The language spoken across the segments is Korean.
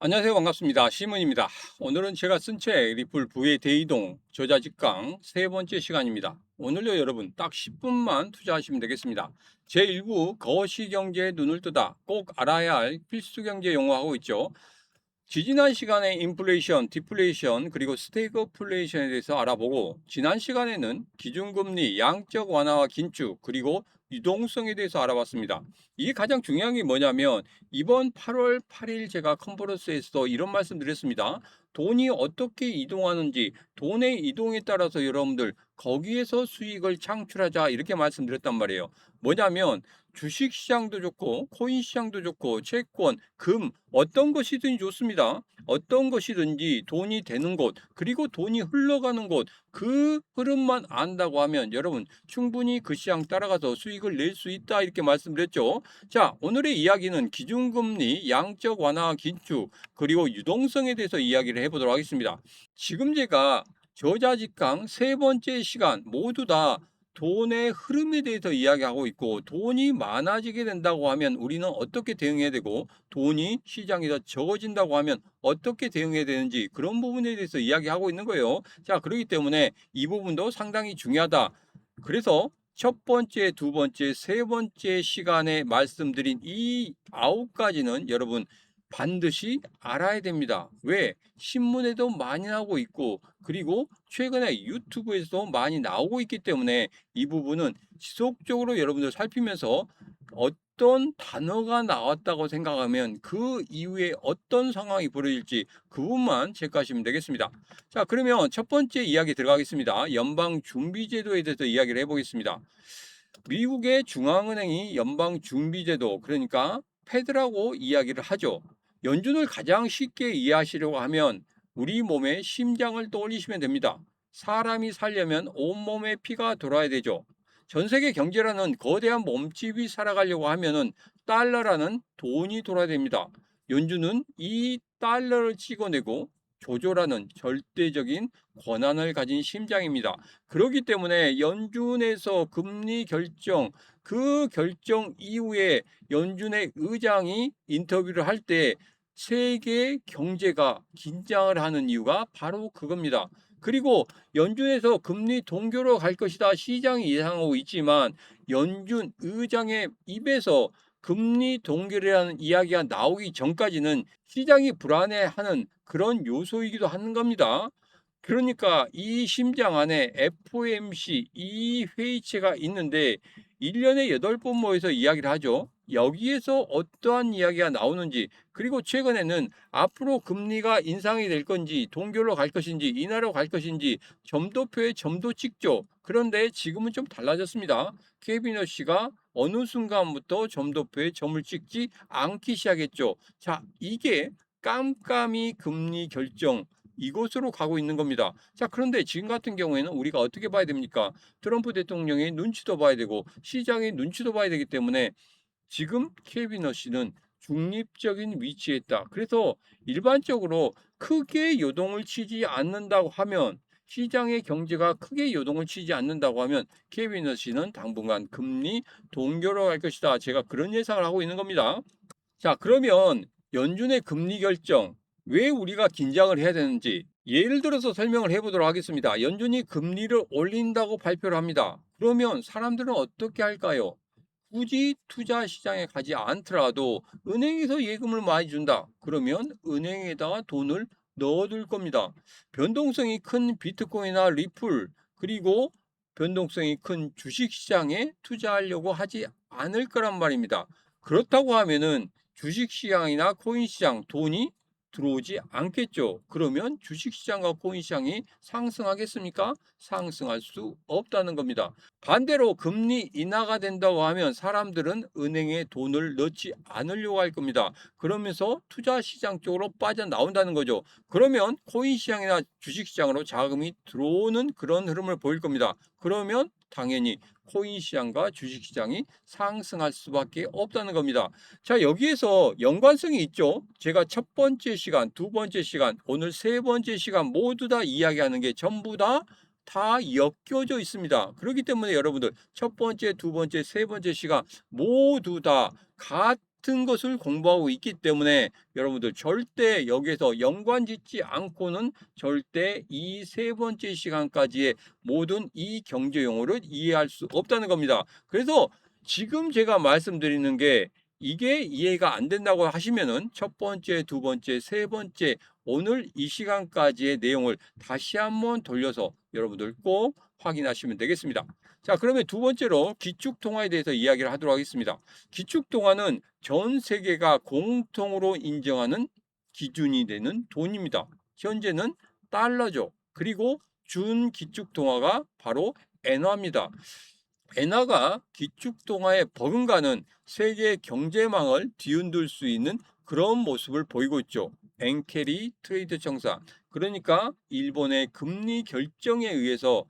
안녕하세요. 반갑습니다. 시문입니다. 오늘은 제가 쓴 책 리플 부의 대이동 저자 직강 세 번째 시간입니다. 오늘요 여러분 딱 10분만 투자하시면 되겠습니다. 제1부 거시경제에 눈을 뜨다 꼭 알아야 할 필수 경제 용어하고 있죠. 지지난 시간에 인플레이션, 디플레이션, 그리고 스태그플레이션에 대해서 알아보고 지난 시간에는 기준금리, 양적 완화와 긴축, 그리고 유동성에 대해서 알아봤습니다. 이게 가장 중요한 게 뭐냐면 이번 8월 8일 제가 컨퍼런스에서 이런 말씀 드렸습니다. 돈이 어떻게 이동하는지, 돈의 이동에 따라서 여러분들 거기에서 수익을 창출하자 이렇게 말씀드렸단 말이에요. 뭐냐면 주식 시장도 좋고 코인 시장도 좋고 채권, 금 어떤 것이든 좋습니다. 어떤 것이든지 돈이 되는 곳 그리고 돈이 흘러가는 곳 그 흐름만 안다고 하면 여러분 충분히 그 시장 따라가서 수익을 낼 수 있다 이렇게 말씀드렸죠. 자, 오늘의 이야기는 기준금리, 양적 완화 긴축 그리고 유동성에 대해서 이야기를 해보도록 하겠습니다. 지금 제가 저자직강 세 번째 시간 모두 다 돈의 흐름에 대해서 이야기하고 있고 돈이 많아지게 된다고 하면 우리는 어떻게 대응해야 되고 돈이 시장에서 적어진다고 하면 어떻게 대응해야 되는지 그런 부분에 대해서 이야기하고 있는 거예요. 자, 그렇기 때문에 이 부분도 상당히 중요하다. 그래서 첫 번째, 두 번째, 세 번째 시간에 말씀드린 이 9가지는 여러분 반드시 알아야 됩니다. 왜? 신문에도 많이 나오고 있고 그리고 최근에 유튜브에서도 많이 나오고 있기 때문에 이 부분은 지속적으로 여러분들 살피면서 어떤 단어가 나왔다고 생각하면 그 이후에 어떤 상황이 벌어질지 그 부분만 체크하시면 되겠습니다. 자, 그러면 첫 번째 이야기 들어가겠습니다. 연방준비제도에 대해서 이야기를 해보겠습니다. 미국의 중앙은행이 연방준비제도, 그러니까 패드라고 이야기를 하죠. 연준을 가장 쉽게 이해하시려고 하면 우리 몸의 심장을 떠올리시면 됩니다. 사람이 살려면 온몸에 피가 돌아야 되죠. 전 세계 경제라는 거대한 몸집이 살아가려고 하면은 달러라는 돈이 돌아야 됩니다. 연준은 이 달러를 찍어내고 조절하는 절대적인 권한을 가진 심장입니다. 그렇기 때문에 연준에서 금리 결정, 그 결정 이후에 연준의 의장이 인터뷰를 할 때 세계 경제가 긴장을 하는 이유가 바로 그겁니다. 그리고 연준에서 금리 동결로 갈 것이다 시장이 예상하고 있지만 연준 의장의 입에서 금리 동결이라는 이야기가 나오기 전까지는 시장이 불안해하는 그런 요소이기도 하는 겁니다. 그러니까 이 심장 안에 FOMC 이 회의체가 있는데 1년에 8번 모여서 이야기를 하죠. 여기에서 어떠한 이야기가 나오는지 그리고 최근에는 앞으로 금리가 인상이 될 건지 동결로 갈 것인지 인하로 갈 것인지 점도표에 점도 찍죠. 그런데 지금은 좀 달라졌습니다. 케빈 러시가 어느 순간부터 점도표에 점을 찍지 않기 시작했죠. 자, 이게 깜깜이 금리 결정 이곳으로 가고 있는 겁니다. 자, 그런데 지금 같은 경우에는 우리가 어떻게 봐야 됩니까? 트럼프 대통령의 눈치도 봐야 되고 시장의 눈치도 봐야 되기 때문에 지금 케비너 씨는 중립적인 위치에 있다. 그래서 일반적으로 크게 요동을 치지 않는다고 하면 시장의 경제가 크게 요동을 치지 않는다고 하면 케비너 씨는 당분간 금리 동결로 갈 것이다. 제가 그런 예상을 하고 있는 겁니다. 자, 그러면 연준의 금리 결정, 왜 우리가 긴장을 해야 되는지 예를 들어서 설명을 해보도록 하겠습니다. 연준이 금리를 올린다고 발표를 합니다. 그러면 사람들은 어떻게 할까요? 굳이 투자 시장에 가지 않더라도 은행에서 예금을 많이 준다. 그러면 은행에다가 돈을 넣어둘 겁니다. 변동성이 큰 비트코인이나 리플, 그리고 변동성이 큰 주식 시장에 투자하려고 하지 않을 거란 말입니다. 그렇다고 하면은 주식 시장이나 코인 시장 돈이 들어오지 않겠죠. 그러면 주식 시장과 코인 시장이 상승하겠습니까? 상승할 수 없다는 겁니다. 반대로 금리 인하가 된다고 하면 사람들은 은행에 돈을 넣지 않으려고 할 겁니다. 그러면서 투자 시장 쪽으로 빠져나온다는 거죠. 그러면 코인 시장이나 주식 시장으로 자금이 들어오는 그런 흐름을 보일 겁니다. 그러면 당연히 코인 시장과 주식 시장이 상승할 수밖에 없다는 겁니다. 자, 여기에서 연관성이 있죠. 제가 첫 번째 시간, 두 번째 시간, 오늘 세 번째 시간 모두 다 이야기하는 게 전부 다 엮여져 있습니다. 그렇기 때문에 여러분들 첫 번째, 두 번째, 세 번째 시간 모두 다 같은 것을 공부하고 있기 때문에 여러분들 절대 여기에서 연관짓지 않고는 절대 이 세 번째 시간까지의 모든 이 경제 용어를 이해할 수 없다는 겁니다. 그래서 지금 제가 말씀드리는 게 이게 이해가 안 된다고 하시면은 첫 번째, 두 번째, 세 번째 오늘 이 시간까지의 내용을 다시 한번 돌려서 여러분들 꼭 확인하시면 되겠습니다. 자, 그러면 두 번째로 기축통화에 대해서 이야기를 하도록 하겠습니다. 기축통화는 전 세계가 공통으로 인정하는 기준이 되는 돈입니다. 현재는 달러죠. 그리고 준기축통화가 바로 엔화입니다. 엔화가 기축통화에 버금가는 세계 경제망을 뒤흔들 수 있는 그런 모습을 보이고 있죠. 엔케리 트레이드 청산. 그러니까 일본의 금리 결정에 의해서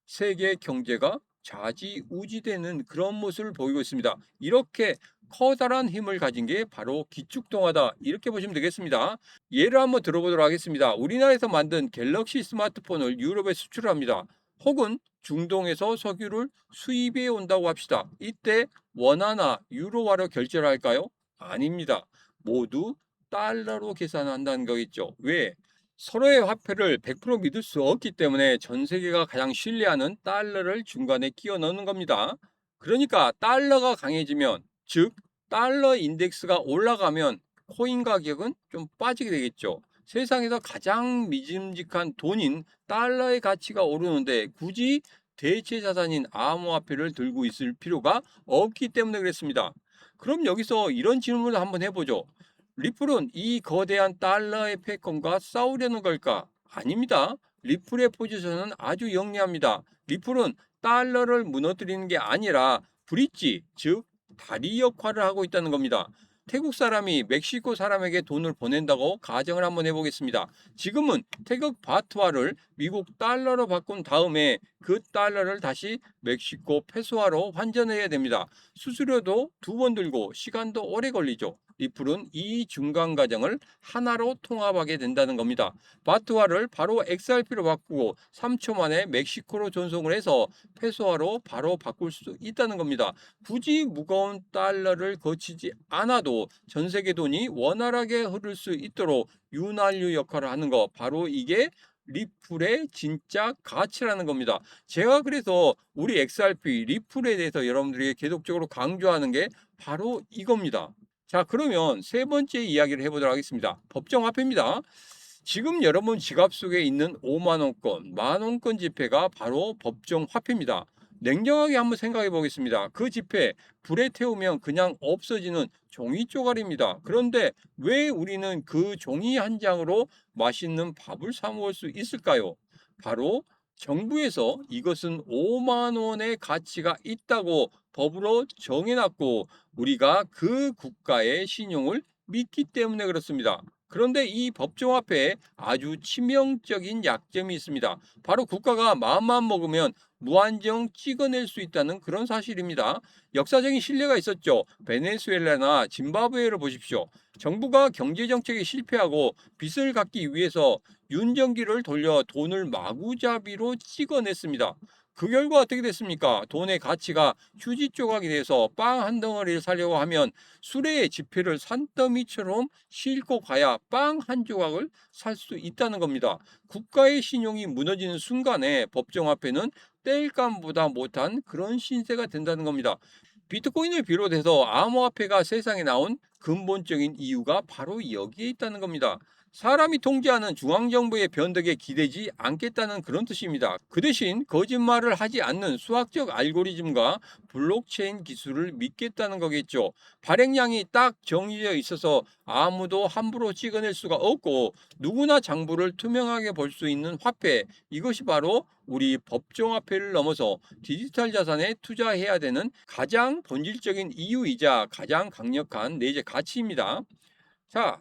세계 경제가 좌지우지되는 그런 모습을 보이고 있습니다. 이렇게 커다란 힘을 가진 게 바로 기축통화다. 이렇게 보시면 되겠습니다. 예를 한번 들어보도록 하겠습니다. 우리나라에서 만든 갤럭시 스마트폰을 유럽에 수출합니다. 혹은 중동에서 석유를 수입해 온다고 합시다. 이때 원화나 유로화로 결제를 할까요? 아닙니다. 모두 달러로 계산한다는 거겠죠. 왜? 서로의 화폐를 100% 믿을 수 없기 때문에 전 세계가 가장 신뢰하는 달러를 중간에 끼워 넣는 겁니다. 그러니까 달러가 강해지면, 즉 달러 인덱스가 올라가면 코인 가격은 좀 빠지게 되겠죠. 세상에서 가장 믿음직한 돈인 달러의 가치가 오르는데 굳이 대체 자산인 암호화폐를 들고 있을 필요가 없기 때문에 그랬습니다. 그럼 여기서 이런 질문을 한번 해보죠. 리플은 이 거대한 달러의 패권과 싸우려는 걸까? 아닙니다. 리플의 포지션은 아주 영리합니다. 리플은 달러를 무너뜨리는 게 아니라 브릿지, 즉 다리 역할을 하고 있다는 겁니다. 태국 사람이 멕시코 사람에게 돈을 보낸다고 가정을 한번 해보겠습니다. 지금은 태국 바트화를 미국 달러로 바꾼 다음에 그 달러를 다시 멕시코 페소화로 환전해야 됩니다. 수수료도 두 번 들고 시간도 오래 걸리죠. 리플은 이 중간 과정을 하나로 통합하게 된다는 겁니다. 바트화를 바로 XRP로 바꾸고 3초 만에 멕시코로 전송을 해서 페소화로 바로 바꿀 수 있다는 겁니다. 굳이 무거운 달러를 거치지 않아도 전 세계 돈이 원활하게 흐를 수 있도록 윤활유 역할을 하는 거, 바로 이게 리플의 진짜 가치라는 겁니다. 제가 그래서 우리 XRP 리플에 대해서 여러분들에게 계속적으로 강조하는 게 바로 이겁니다. 자, 그러면 세 번째 이야기를 해보도록 하겠습니다. 법정화폐입니다. 지금 여러분 지갑 속에 있는 5만원권, 만원권 지폐가 바로 법정화폐입니다. 냉정하게 한번 생각해 보겠습니다. 그 지폐 불에 태우면 그냥 없어지는 종이 쪼가리입니다. 그런데 왜 우리는 그 종이 한 장으로 맛있는 밥을 사 먹을 수 있을까요? 바로 정부에서 이것은 5만 원의 가치가 있다고 법으로 정해놨고 우리가 그 국가의 신용을 믿기 때문에 그렇습니다. 그런데 이 법정화폐에 아주 치명적인 약점이 있습니다. 바로 국가가 마음만 먹으면 무한정 찍어낼 수 있다는 그런 사실입니다. 역사적인 신뢰가 있었죠. 베네수엘라나 짐바브웨를 보십시오. 정부가 경제정책에 실패하고 빚을 갚기 위해서 윤정기를 돌려 돈을 마구잡이로 찍어냈습니다. 그 결과 어떻게 됐습니까? 돈의 가치가 휴지 조각이 돼서 빵 한 덩어리를 사려고 하면 수레의 지폐를 산더미처럼 싣고 가야 빵 한 조각을 살 수 있다는 겁니다. 국가의 신용이 무너지는 순간에 법정화폐는 뗄감보다 못한 그런 신세가 된다는 겁니다. 비트코인을 비롯해서 암호화폐가 세상에 나온 근본적인 이유가 바로 여기에 있다는 겁니다. 사람이 통제하는 중앙정부의 변덕에 기대지 않겠다는 그런 뜻입니다. 그 대신 거짓말을 하지 않는 수학적 알고리즘과 블록체인 기술을 믿겠다는 거겠죠. 발행량이 딱 정해져 있어서 아무도 함부로 찍어낼 수가 없고 누구나 장부를 투명하게 볼 수 있는 화폐, 이것이 바로 우리 법정화폐를 넘어서 디지털 자산에 투자해야 되는 가장 본질적인 이유이자 가장 강력한 내재 가치입니다. 자,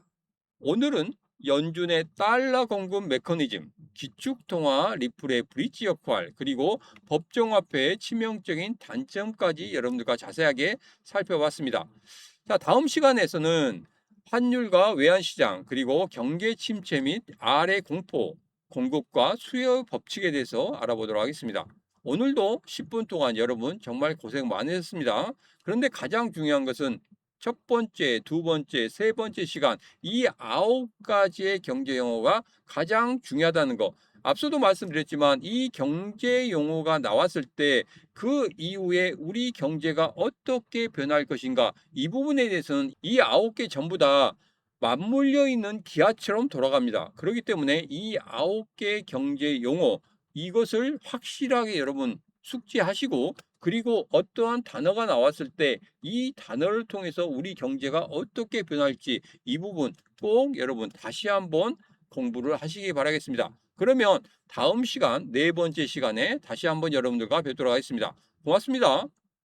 오늘은 연준의 달러 공급 메커니즘, 기축통화 리플의 브릿지 역할, 그리고 법정화폐의 치명적인 단점까지 여러분들과 자세하게 살펴봤습니다. 자, 다음 시간에서는 환율과 외환시장, 그리고 경계 침체 및 아래 공포, 공급과 수요 법칙에 대해서 알아보도록 하겠습니다. 오늘도 10분 동안 여러분 정말 고생 많으셨습니다. 그런데 가장 중요한 것은 첫 번째, 두 번째, 세 번째 시간 이 9가지의 경제 용어가 가장 중요하다는 거. 앞서도 말씀드렸지만 이 경제 용어가 나왔을 때 그 이후에 우리 경제가 어떻게 변할 것인가 이 부분에 대해서는 이 9개 전부 다 맞물려 있는 기하처럼 돌아갑니다. 그렇기 때문에 이 9개 경제 용어 이것을 확실하게 여러분 숙지하시고 그리고 어떠한 단어가 나왔을 때 이 단어를 통해서 우리 경제가 어떻게 변할지 이 부분 꼭 여러분 다시 한번 공부를 하시기 바라겠습니다. 그러면 다음 시간 네 번째 시간에 다시 한번 여러분들과 뵙도록 하겠습니다. 고맙습니다.